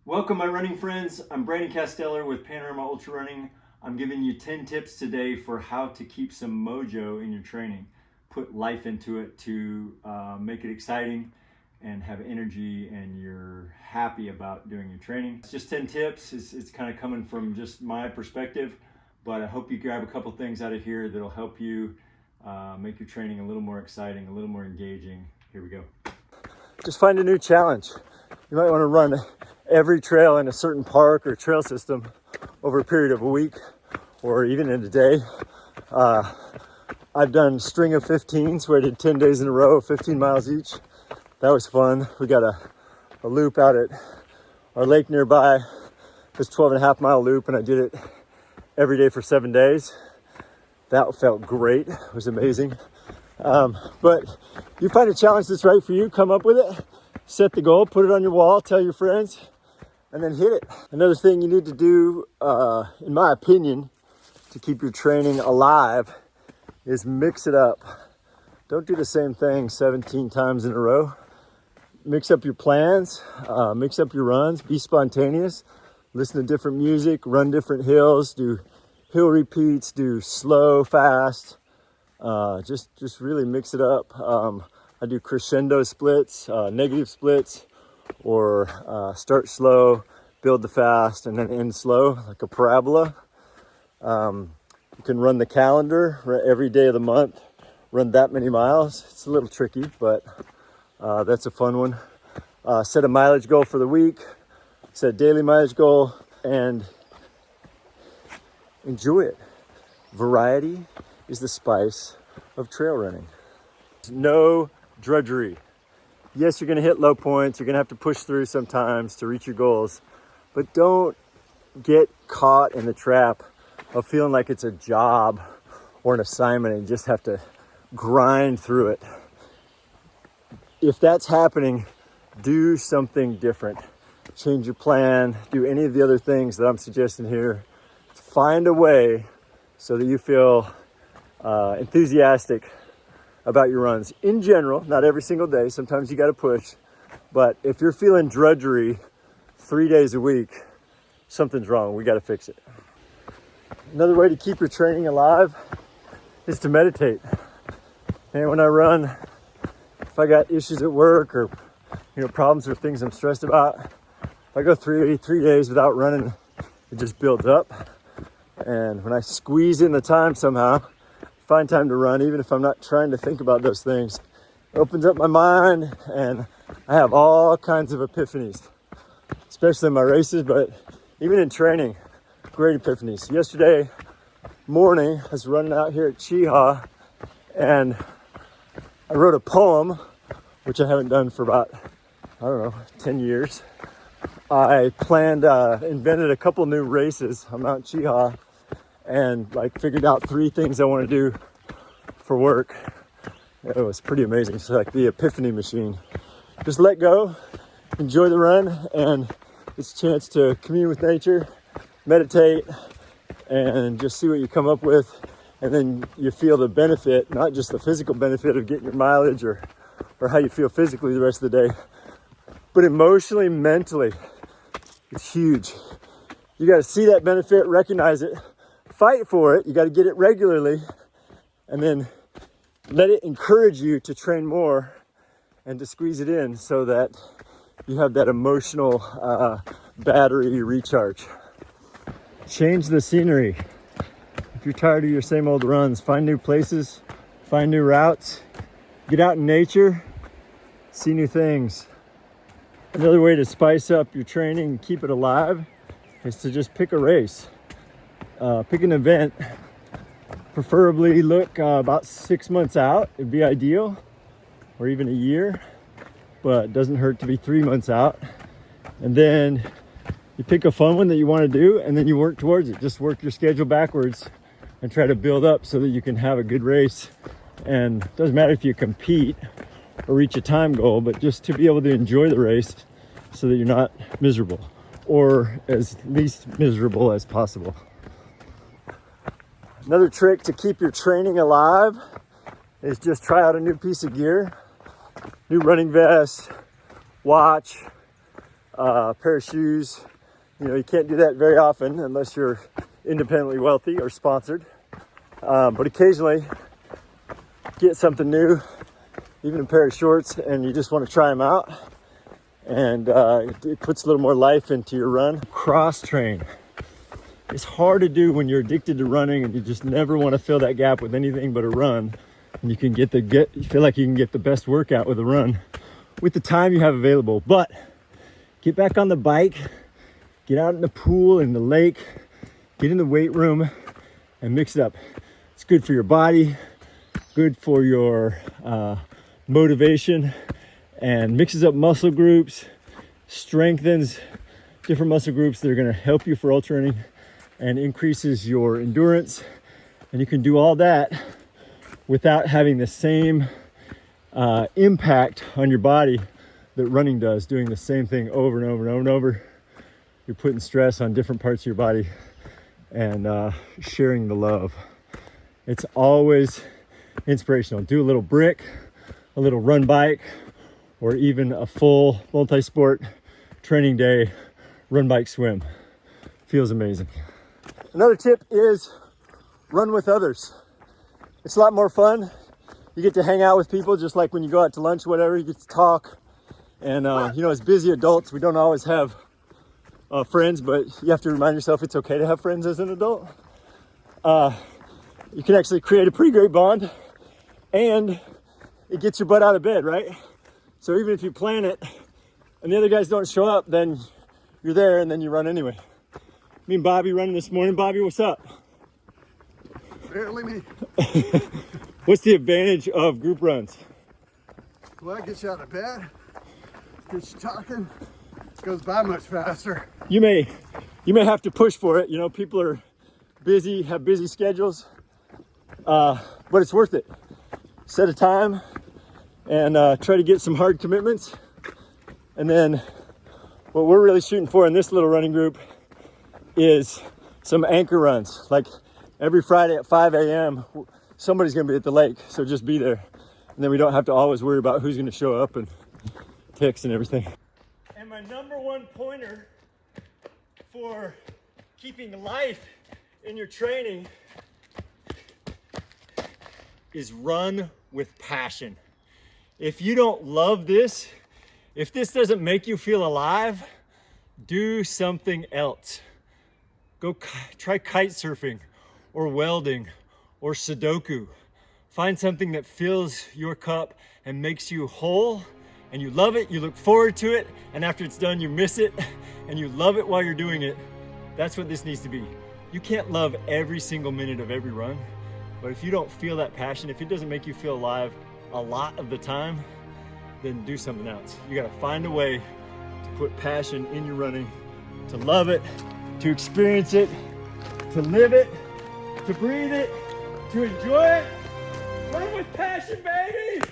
Welcome my running friends, I'm Brandon Casteller with Panorama Ultra Running. I'm giving you 10 tips today for how to keep some mojo in your training. Put life into it to make it exciting and have energy and you're happy about doing your training. It's just 10 tips, it's kind of coming from just my perspective, but I hope you grab a couple things out of here that'll help you make your training a little more exciting, a little more engaging. Here we go. Just find a new challenge. You might want to run every trail in a certain park or trail system over a period of a week or even in a day. I've done string of 15s where I did 10 days in a row, 15 miles each. That was fun. We got a loop out at our lake nearby, this 12.5 mile loop, and I did it every day for 7 days. That felt great. It was amazing. But you find a challenge that's right for you, come up with it, set the goal, put it on your wall, tell your friends, and then hit it. Another thing you need to do, in my opinion, to keep your training alive is mix it up. Don't do the same thing 17 times in a row. Mix up your plans, mix up your runs, be spontaneous, listen to different music, run different hills, do hill repeats, do slow, fast, just really mix it up. I do crescendo splits, negative splits, or start slow, build the fast, and then end slow, like a parabola. You can run the calendar every day of the month, run that many miles. It's a little tricky, but that's a fun one. Set a mileage goal for the week, set a daily mileage goal, and enjoy it. Variety is the spice of trail running. No drudgery. Yes, you're going to hit low points. You're going to have to push through sometimes to reach your goals, but don't get caught in the trap of feeling like it's a job or an assignment and you just have to grind through it. If that's happening, do something different. Change your plan. Do any of the other things that I'm suggesting here. Find a way so that you feel enthusiastic about your runs in general, not every single day. Sometimes you got to push, but if you're feeling drudgery 3 days a week, something's wrong. We got to fix it. Another way to keep your training alive is to meditate. And when I run, if I got issues at work or problems or things I'm stressed about, if I go three days without running, it just builds up. And when I squeeze in the time somehow, find time to run, even if I'm not trying to think about those things, it opens up my mind and I have all kinds of epiphanies, especially in my races, but even in training, great epiphanies. Yesterday morning, I was running out here at Cheehaw and I wrote a poem, which I haven't done for about, 10 years. I invented a couple new races on Mount Cheehaw and figured out 3 things I want to do for work. It was pretty amazing. It's like the epiphany machine. Just let go, enjoy the run, and it's a chance to commune with nature, meditate, and just see what you come up with. And then you feel the benefit, not just the physical benefit of getting your mileage or how you feel physically the rest of the day, but emotionally, mentally, it's huge. You got to see that benefit, recognize it, fight for it. You got to get it regularly, and then let it encourage you to train more and to squeeze it in so that you have that emotional battery recharge. Change the scenery. If you're tired of your same old runs, find new places, find new routes, get out in nature, see new things. Another way to spice up your training and keep it alive is to just pick a race. Pick an event, preferably look about 6 months out. It'd be ideal, or even a year, but it doesn't hurt to be 3 months out. And then you pick a fun one that you want to do, and then you work towards it. Just work your schedule backwards and try to build up so that you can have a good race. And it doesn't matter if you compete or reach a time goal, but just to be able to enjoy the race so that you're not miserable, or as least miserable as possible. Another trick to keep your training alive is just try out a new piece of gear, new running vest, watch, a pair of shoes. You know, you can't do that very often unless you're independently wealthy or sponsored. But occasionally, get something new, even a pair of shorts, and you just want to try them out. And it puts a little more life into your run. Cross train. It's hard to do when you're addicted to running and you just never want to fill that gap with anything but a run. And you can you feel like you can get the best workout with a run with the time you have available. But get back on the bike, get out in the pool, in the lake, get in the weight room and mix it up. It's good for your body, good for your motivation, and mixes up muscle groups, strengthens different muscle groups that are going to help you for ultra running, and increases your endurance. And you can do all that without having the same impact on your body that running does, doing the same thing over and over and over and over. You're putting stress on different parts of your body and sharing the love. It's always inspirational. Do a little brick, a little run bike, or even a full multi-sport training day, run bike swim. Feels amazing. Another tip is run with others. It's a lot more fun. You get to hang out with people, just like when you go out to lunch, whatever, you get to talk. And you know, as busy adults, we don't always have friends, but you have to remind yourself it's okay to have friends as an adult. You can actually create a pretty great bond, and it gets your butt out of bed, right? So even if you plan it and the other guys don't show up, then you're there and then you run anyway. Me and Bobby running this morning. Bobby, what's up? Barely me. What's the advantage of group runs? Well, it gets you out of bed, gets you talking, it goes by much faster. You may have to push for it. You know, people are busy, have busy schedules, but it's worth it. Set a time and try to get some hard commitments. And then what we're really shooting for in this little running group is some anchor runs. Like every Friday at 5 a.m., somebody's gonna be at the lake, so just be there. And then we don't have to always worry about who's gonna show up and text and everything. And my number one pointer for keeping life in your training is run with passion. If you don't love this, if this doesn't make you feel alive, do something else. Go try kite surfing or welding or Sudoku. Find something that fills your cup and makes you whole, and you love it, you look forward to it, and after it's done, you miss it, and you love it while you're doing it. That's what this needs to be. You can't love every single minute of every run, but if you don't feel that passion, if it doesn't make you feel alive a lot of the time, then do something else. You gotta find a way to put passion in your running, to love it, to experience it, to live it, to breathe it, to enjoy it. Run with passion, baby!